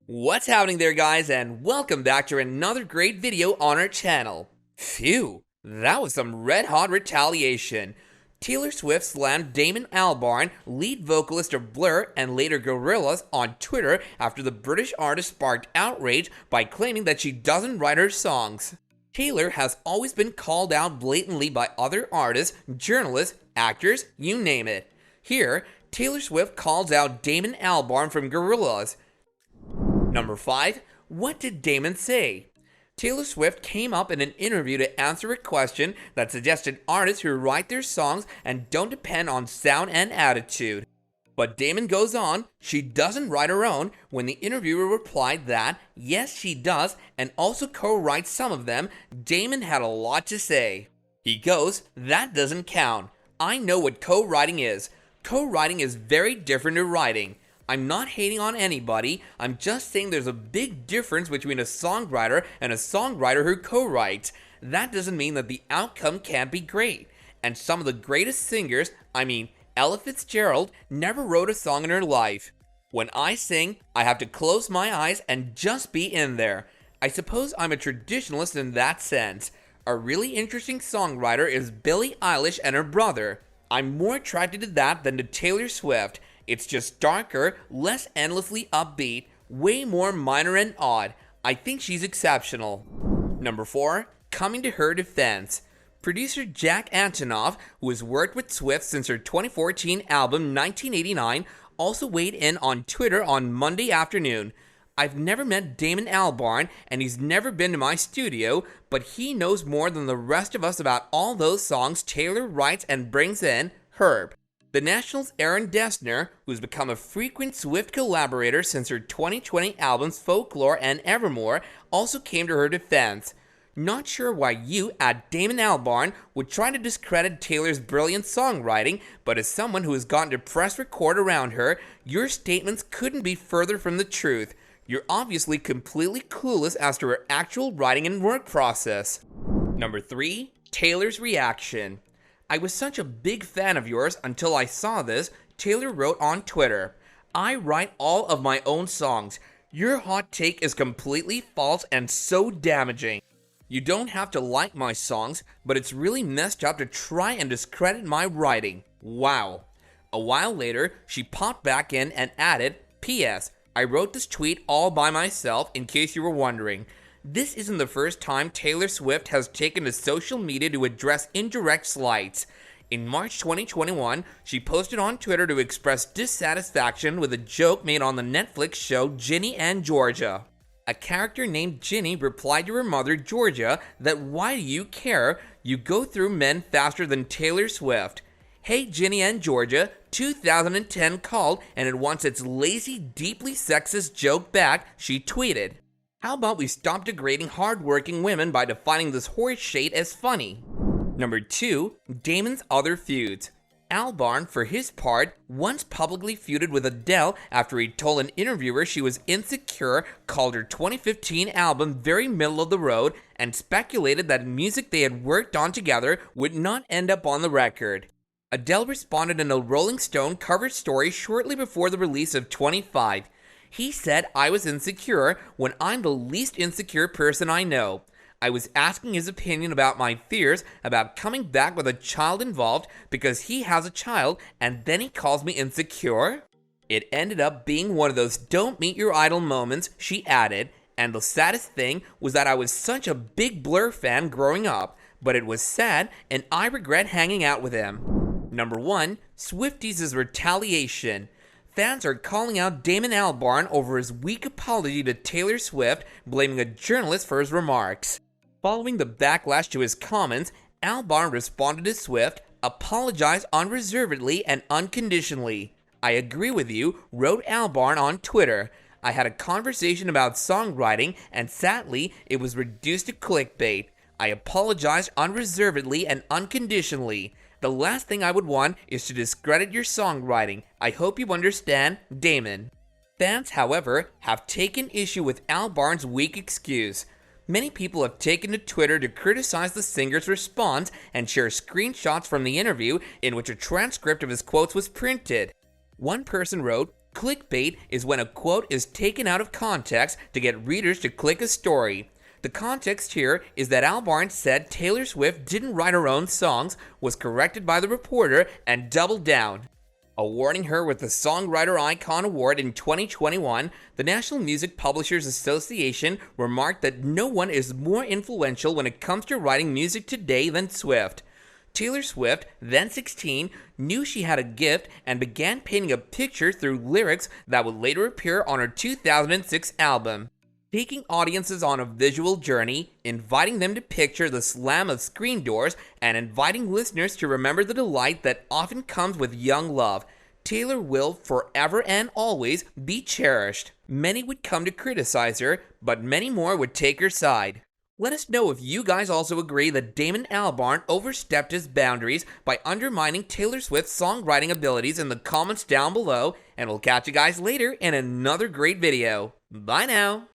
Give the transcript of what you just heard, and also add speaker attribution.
Speaker 1: What's happening there, guys, and welcome back to another great video on our channel. Phew, that was some red-hot retaliation. Taylor Swift slammed Damon Albarn, lead vocalist of Blur and later Gorillaz, on Twitter after the British artist sparked outrage by claiming that she doesn't write her songs. Taylor has always been called out blatantly by other artists, journalists, actors, you name it. Here, Taylor Swift calls out Damon Albarn from Gorillaz. Number 5. What did Damon say? Taylor Swift came up in an interview to answer a question that suggested artists who write their songs and don't depend on sound and attitude. But Damon goes on, she doesn't write her own, when the interviewer replied that, yes she does, and also co-writes some of them. Damon had a lot to say. He goes, that doesn't count. I know what co-writing is. Co-writing is very different to writing. I'm not hating on anybody, I'm just saying there's a big difference between a songwriter and a songwriter who co-writes. That doesn't mean that the outcome can't be great. And some of the greatest singers, Ella Fitzgerald, never wrote a song in her life. When I sing, I have to close my eyes and just be in there. I suppose I'm a traditionalist in that sense. A really interesting songwriter is Billie Eilish and her brother. I'm more attracted to that than to Taylor Swift. It's just darker, less endlessly upbeat, way more minor and odd. I think she's exceptional. Number 4. Coming to her defense. Producer Jack Antonoff, who has worked with Swift since her 2014 album 1989, also weighed in on Twitter on Monday afternoon. I've never met Damon Albarn, and he's never been to my studio, but he knows more than the rest of us about all those songs Taylor writes and brings in. Herb. The National's Aaron Dessner, who's become a frequent Swift collaborator since her 2020 albums Folklore and Evermore, also came to her defense. Not sure why you, at Damon Albarn, would try to discredit Taylor's brilliant songwriting, but as someone who has gotten to press record around her, your statements couldn't be further from the truth. You're obviously completely clueless as to her actual writing and work process. Number 3. Taylor's reaction. I was such a big fan of yours until I saw this, Taylor wrote on Twitter. I write all of my own songs. Your hot take is completely false and so damaging. You don't have to like my songs, but it's really messed up to try and discredit my writing. Wow. A while later, she popped back in and added, P.S. I wrote this tweet all by myself in case you were wondering. This isn't the first time Taylor Swift has taken to social media to address indirect slights. In March 2021, she posted on Twitter to express dissatisfaction with a joke made on the Netflix show Ginny and Georgia. A character named Ginny replied to her mother Georgia that why do you care? You go through men faster than Taylor Swift. Hey Ginny and Georgia, 2010 called and it wants its lazy, deeply sexist joke back, she tweeted. How about we stop degrading hardworking women by defining this horse shade as funny? Number 2. Damon's other feuds. Albarn, for his part, once publicly feuded with Adele after he told an interviewer she was insecure, called her 2015 album very middle of the road, and speculated that music they had worked on together would not end up on the record. Adele responded in a Rolling Stone cover story shortly before the release of 25. He said I was insecure when I'm the least insecure person I know. I was asking his opinion about my fears about coming back with a child involved because he has a child and then he calls me insecure? It ended up being one of those don't meet your idol moments, she added, and the saddest thing was that I was such a big Blur fan growing up, but it was sad and I regret hanging out with him. Number 1. Swifties' retaliation. Fans are calling out Damon Albarn over his weak apology to Taylor Swift, blaming a journalist for his remarks. Following the backlash to his comments, Albarn responded to Swift, apologized unreservedly and unconditionally. I agree with you, wrote Albarn on Twitter. I had a conversation about songwriting and sadly, it was reduced to clickbait. I apologized unreservedly and unconditionally. The last thing I would want is to discredit your songwriting. I hope you understand, Damon. Fans, however, have taken issue with Albarn's weak excuse. Many people have taken to Twitter to criticize the singer's response and share screenshots from the interview in which a transcript of his quotes was printed. One person wrote, Clickbait is when a quote is taken out of context to get readers to click a story. The context here is that Albarn said Taylor Swift didn't write her own songs, was corrected by the reporter, and doubled down. Awarding her with the Songwriter Icon Award in 2021, the National Music Publishers Association remarked that no one is more influential when it comes to writing music today than Swift. Taylor Swift, then 16, knew she had a gift and began painting a picture through lyrics that would later appear on her 2006 album. Taking audiences on a visual journey, inviting them to picture the slam of screen doors, and inviting listeners to remember the delight that often comes with young love, Taylor will forever and always be cherished. Many would come to criticize her, but many more would take her side. Let us know if you guys also agree that Damon Albarn overstepped his boundaries by undermining Taylor Swift's songwriting abilities in the comments down below, and we'll catch you guys later in another great video. Bye now!